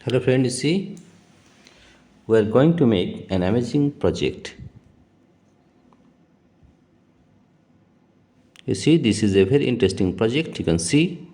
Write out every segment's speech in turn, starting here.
Hello friend, you see, we are going to make an amazing project. You see, this is a very interesting project. You can see.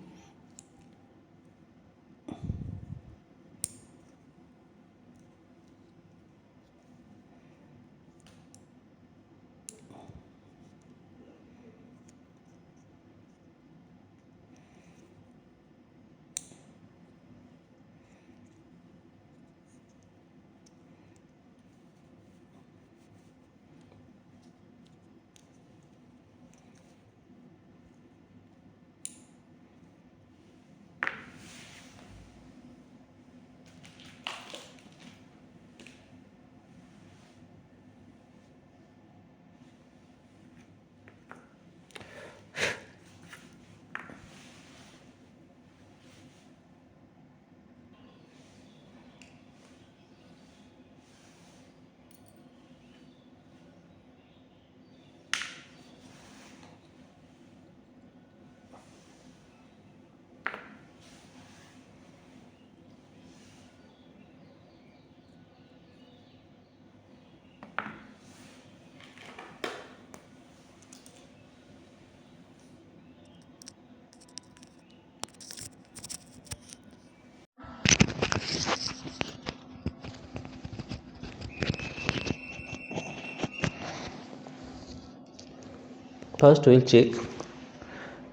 First, we'll check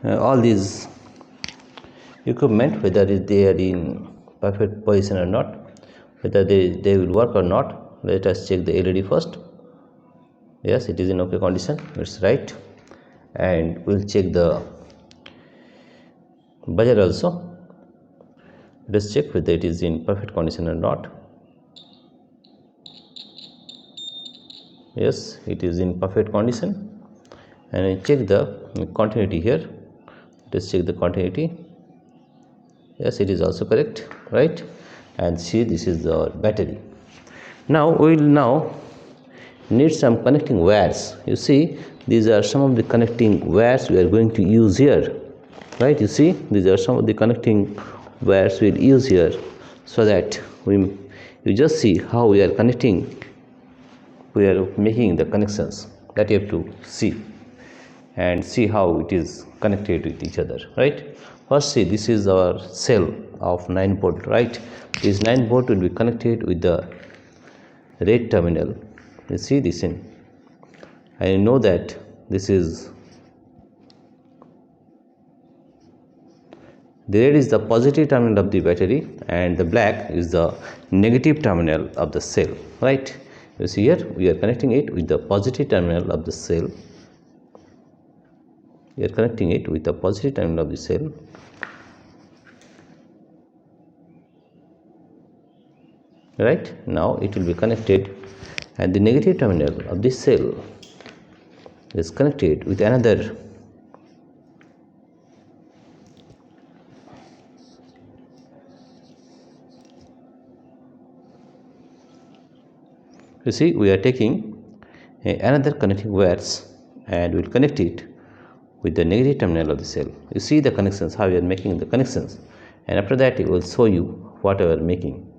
all these equipment, whether they are in perfect position or not, whether they will work or not. Let us check the LED first. Yes, it is in okay condition. It's right. And we'll check the buzzer also. Let's check whether it is in perfect condition or not. Yes, it is in perfect condition. And I check the continuity here. Let's check the continuity. Yes, it is also correct, right? And see, this is the battery. Now we will need some connecting wires. You see, these are some of the connecting wires we are going to use here, right? You see, these are some of the connecting wires we'll use here, so that you just see how we are connecting. We are making the connections that you have to see, and see how it is connected with each other, right? First, see, this is our cell of 9 volt, right? This 9 volt will be connected with the red terminal. You see this in, I know that this is the red is the positive terminal of the battery and the black is the negative terminal of the cell, right? You see here we are connecting it with the positive terminal of the cell. We are connecting it with the positive terminal of the cell. Right, now it will be connected, and the negative terminal of this cell is connected with another you see, we are taking another connecting wires and we will connect it with the negative terminal of the cell. You see the connections, how we are making the connections, and after that it will show you what we are making.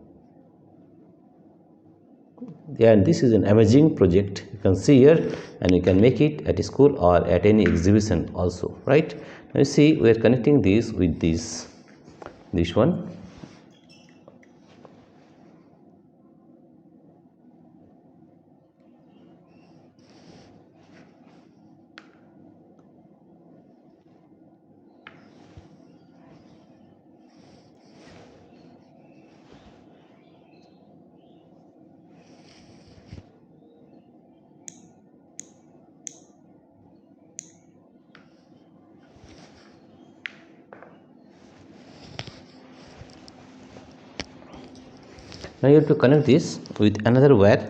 Yeah, and this is an amazing project. You can see here, and you can make it at a school or at any exhibition also, right? Now you see, we are connecting this with this one. Now you have to connect this with another wire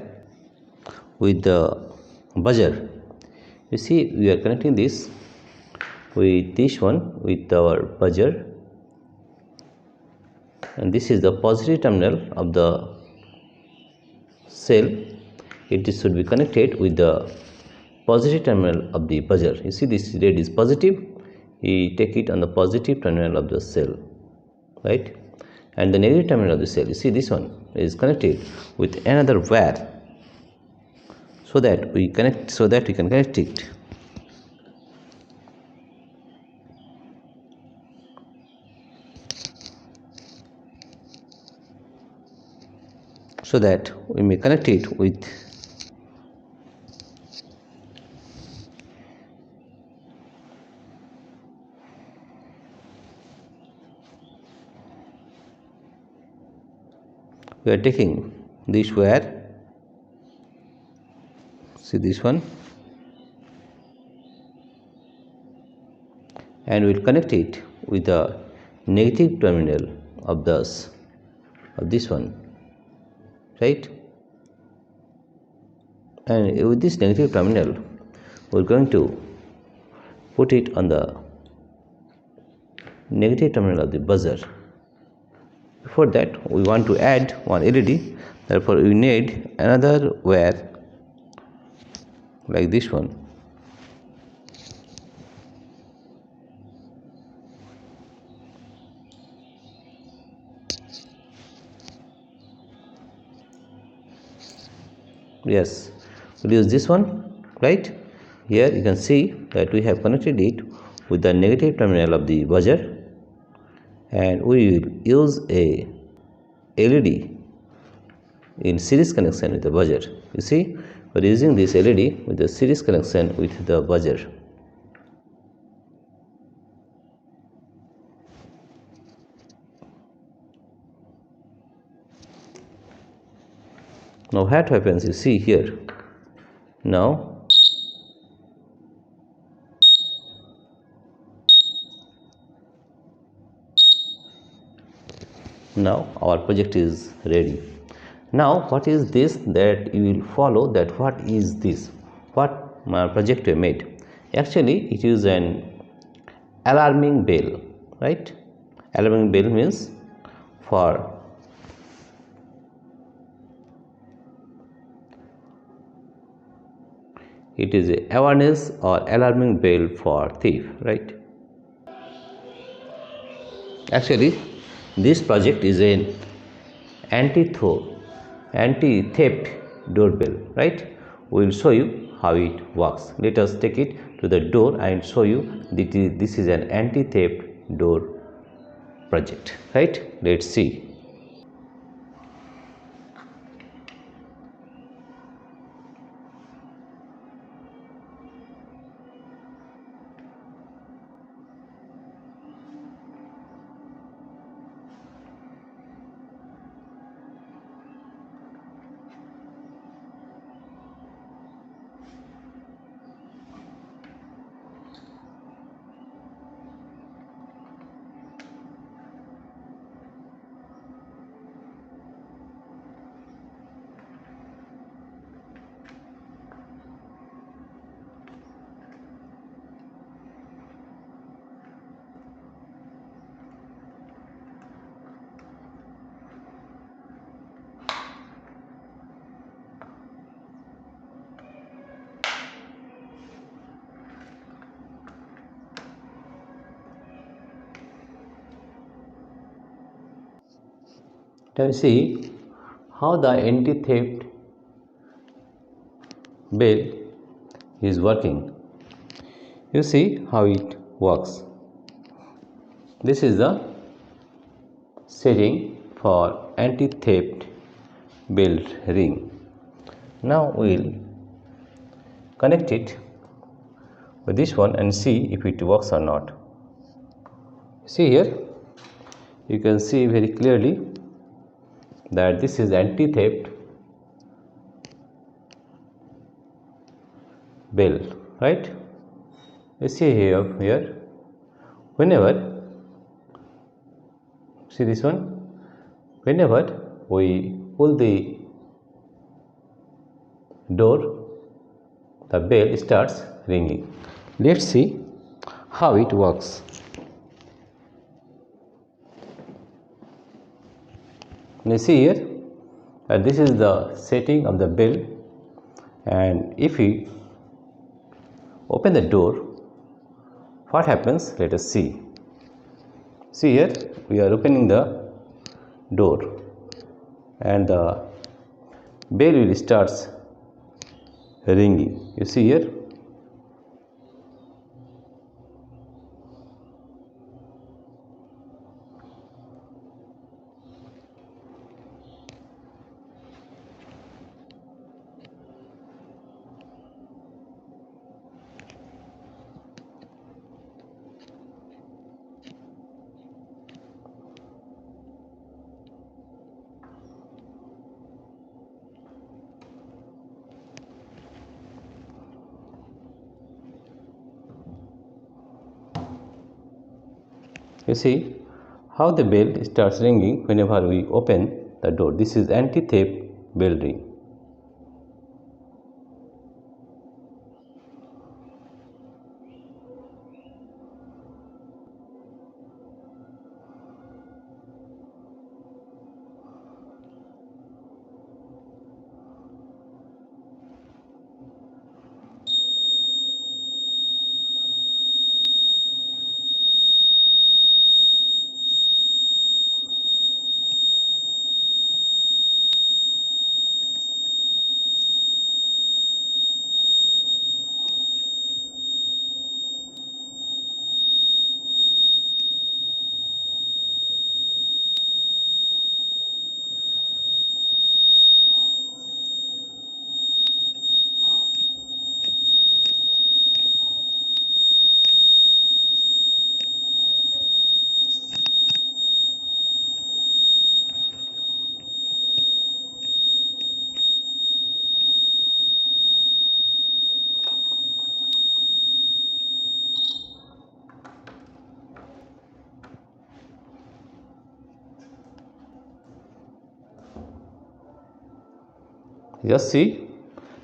with the buzzer. You see, we are connecting this with this one with our buzzer, and this is the positive terminal of the cell. It should be connected with the positive terminal of the buzzer. You see, this red is positive. We take it on the positive terminal of the cell, right? and the negative terminal of the cell, you see this one is connected with another wire, so that we can connect it. So that we may connect it with we are taking this wire, see this one, and we'll connect it with the negative terminal of this one, right? And with this negative terminal we're going to put it on the negative terminal of the buzzer. Before that, we want to add one LED, therefore we need another wire like this one. Yes, we'll use this one, right? Here you can see that we have connected it with the negative terminal of the buzzer, and we will use a LED in series connection with the buzzer. You see, we're using this LED with the series connection with the buzzer. Now what happens, you see here, now our project is ready. Now what is this that you will follow, that what is this, what my project we made? Actually it is an alarming bell, right? Alarming bell means for it is a awareness or alarming bell for thief, right? Actually this project is an anti-theft doorbell, right? We will show you how it works. Let us take it to the door and show you that this is an anti-theft door project, right? Let's see. Can you see how the anti-theft bell is working? You see how it works. This is the setting for anti-theft bell ring. Now we'll connect it with this one and see if it works or not. See here, you can see very clearly that this is anti-theft bell, right? You see here, whenever, see this one, whenever we pull the door, the bell starts ringing. Let's see how it works. You see here that this is the setting of the bell, and if we open the door, what happens? Let us see. See here, we are opening the door, and the bell will starts ringing. You see here. You see how the bell starts ringing whenever we open the door. This is anti-theft bell ring. Just see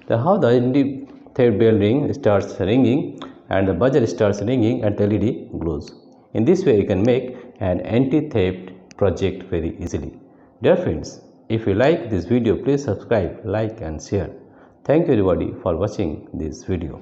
how the third bell ring starts ringing and the buzzer starts ringing and the LED glows. In this way you can make an anti-theft project very easily. Dear friends, if you like this video, please subscribe, like and share. Thank you everybody for watching this video.